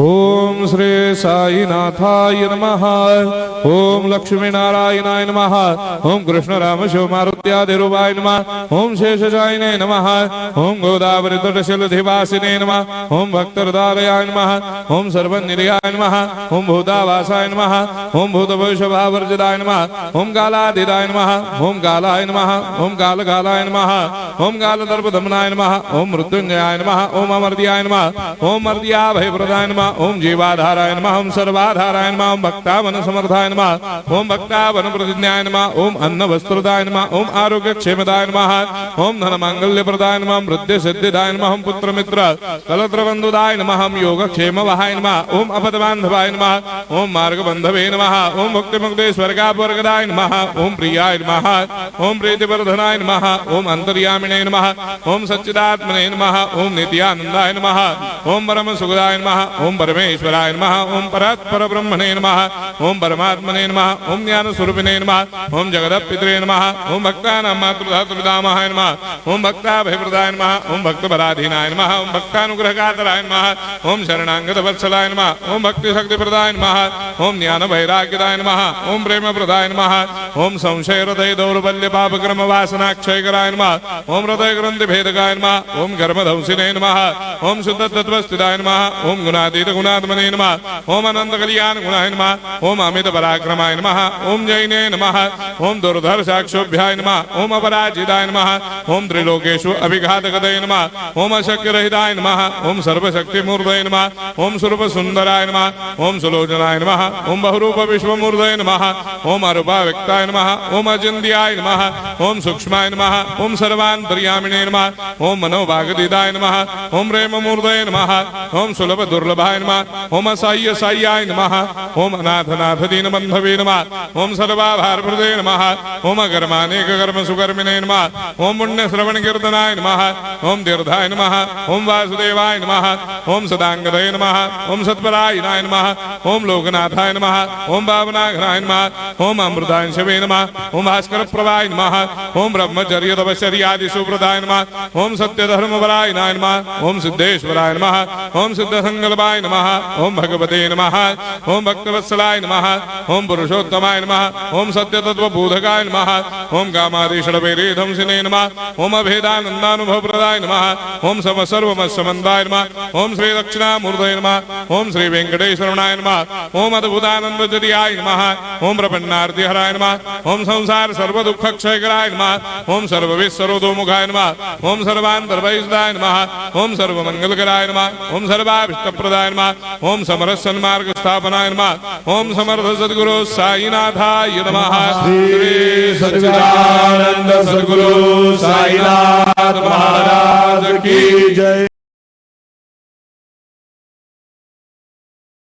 ओम श्री साईनाथाय नमः। ओम लक्ष्मी नारायणाय नमः। ओम कृष्ण राम शिव मारुत्यादिरूपाय नमः। ओम शेषशायिने नमः। ओम गोदावरी तटशिलधिवासिने नमः। ओम भक्तहृदयाय नमः। ओम सर्वनिलयाय नमः। ओम भूतावासाय नमः। ओम भूतभविष्यभावर्जिताय नमः। ओम कालातीताय नमः। ओम कालाय नमः। ओम कालकालाय नमः। ओम कालदर्पदमनाय नमः। ओम मृत्युंजयाय नमः। ओम अमर्त्याय नमः। ओम मर्त्याभयप्रदाय नमः। ओम जीवाधाराय नमः। ओम सर्वाधाराय नमः। ओम भक्तावन समर्थाय नमः। ओम भक्तावन प्रतिज्ञाय नमः। ओम अन्न वस्त्रदाय नमः। ओम आरोग्य क्षेमदाय नमः। ओम धन मांगल्य प्रदाय नमः। वृद्धि सिद्धिदाय नमः। ओम पुत्र मित्र कलत्र बंधुदाय नमः। ओम योग क्षेम वहाय नमः। ओम अपद बांधवाय नमः। ओम मार्ग बंधवे नमः। ओम मुक्ति मुक्ति स्वर्गापवर्गदाय नमः। ओम प्रियाय नमः। ओम प्रीतिवर्धनाय नमः। ओम अंतर्यामिने नमः। ओम सच्चिदात्मने नमः। ओम नित्यानंदाय नमः। ओम परम सुखदाय नमः। ओम परमेश्वराय नमः। ओम परात्पर ब्रह्मणे नमः। ओम परमात्मने नमः। ओम ज्ञान स्वरूपिणे नमः। ओम जगदपितरे नमः। ओम भक्तानां मातृधातुर्पितामहाय नमः। ओम भक्ताभयप्रदाय नमः। ओम भक्तपराधीनाय नमः। ओम भक्तानुग्रहकातराय नमः। ओम शरणागतवत्सलाय नमः। ओम भक्तिशक्तिप्रदाय नमः। ओम ज्ञान वैराग्यदाय नमः। ओम प्रेमप्रदाय नमः। ओम संशय हृदय दौर्बल्य पापक्रम वासनाक्षयकराय नमः। ओम हृदय ग्रंथि भेदकाय नमः। ओम कर्मधंसिने नमः। ओम शुद्ध तत्वस्थिताय नमः। ओम गुणातीत गुणात्मने नमः। ओम अनंत कल्याण गुणाय नमः। ओम अमित पराक्रमाय नमः। ओम जैने नमः। ओम दुर्धर्षाक्षोभ्याय नमः। ओम अपराजिताय नमः। ओम त्रिलोकेषु अभिघातगतये नमः। ओम अशक्यरहिताय नमः। ओम सर्वशक्तिमूर्तये नमः। ओम स्वरूप सुंदराय नमः। ओम सुलोचनाय नमः। ओम बहुरूप विश्वमूर्तये नमः। ओम अरूपाव्यक्ताय नमः। ओम अचिन्त्याय नमः। ओम सूक्ष्माय नमः। ओम सर्वान्तर्यामिने नमः। ओम मनोभागतीताय नमः। ओम प्रेममूर्तये नमः। ओम सुलभ दुर्लभाय नमः। ओम असाह्य साह्याय नमः। ओम अनाथनाथ दीनबन्धवे नमः। ओम सर्वाभारप्रदे नमः। ओम अकर्मानेक कर्म सुकर्मिणे नमः। ओम पुण्य श्रवण कीर्तनाय नमः। ओम तीर्थाय नमः। ओम वासुदेवाय नमः। ओम सदांगदये नमः। ओम सत्परायणाय नमः। ओम लोकनाथाय नमः। ओम भावनाघनाय नमः। ओम अमृतांशवे नमः। ओम भास्कर प्रभाय नमः। ओम ब्रह्मचर्य तपश्चर्यादि सुप्रदाय नमः। ओम सत्यधर्मपरायणाय नमः। ओम सिद्धेश्वराय नमः। ओम सिद्ध संकल्पाय नमः। ओम भगवते नमः। ओम भक्तवत्सलाय नमः। ओम पुरुषोत्तमाय नमः। ओम सत्यतत्वबोधकाय नमः। ओम कामादिषडवैरेधंसिने नमः। ओम अभेदानन्दानुभवप्रदाय नमः। ओम सर्वमस्समन्दाय नमः। ओम श्री दक्षिणामूर्तये नमः। ओम श्री वेंकटेश्वराय नमः। ओम अद्भुतानन्दजर्याय नमः। ओम प्रपन्नार्तिहराय नमः। ओम संसार सर्वदुःखक्षयकराय नमः। ओम सर्वविश्वरोधोमुखाय नमः। ओम सर्वान्तर्बहिष्ठाय नमः। ओम सर्वमंगलकराय नमः। ओम सर्वाभीष्टप्रदाय नमः। ओम समरस सन्मार्ग स्थापनाय नमः। ओम समर्थ सद्गुरु साईनाथाय नमः। श्री सच्चिदानंद सद्गुरु साईनाथ महाराज की जय।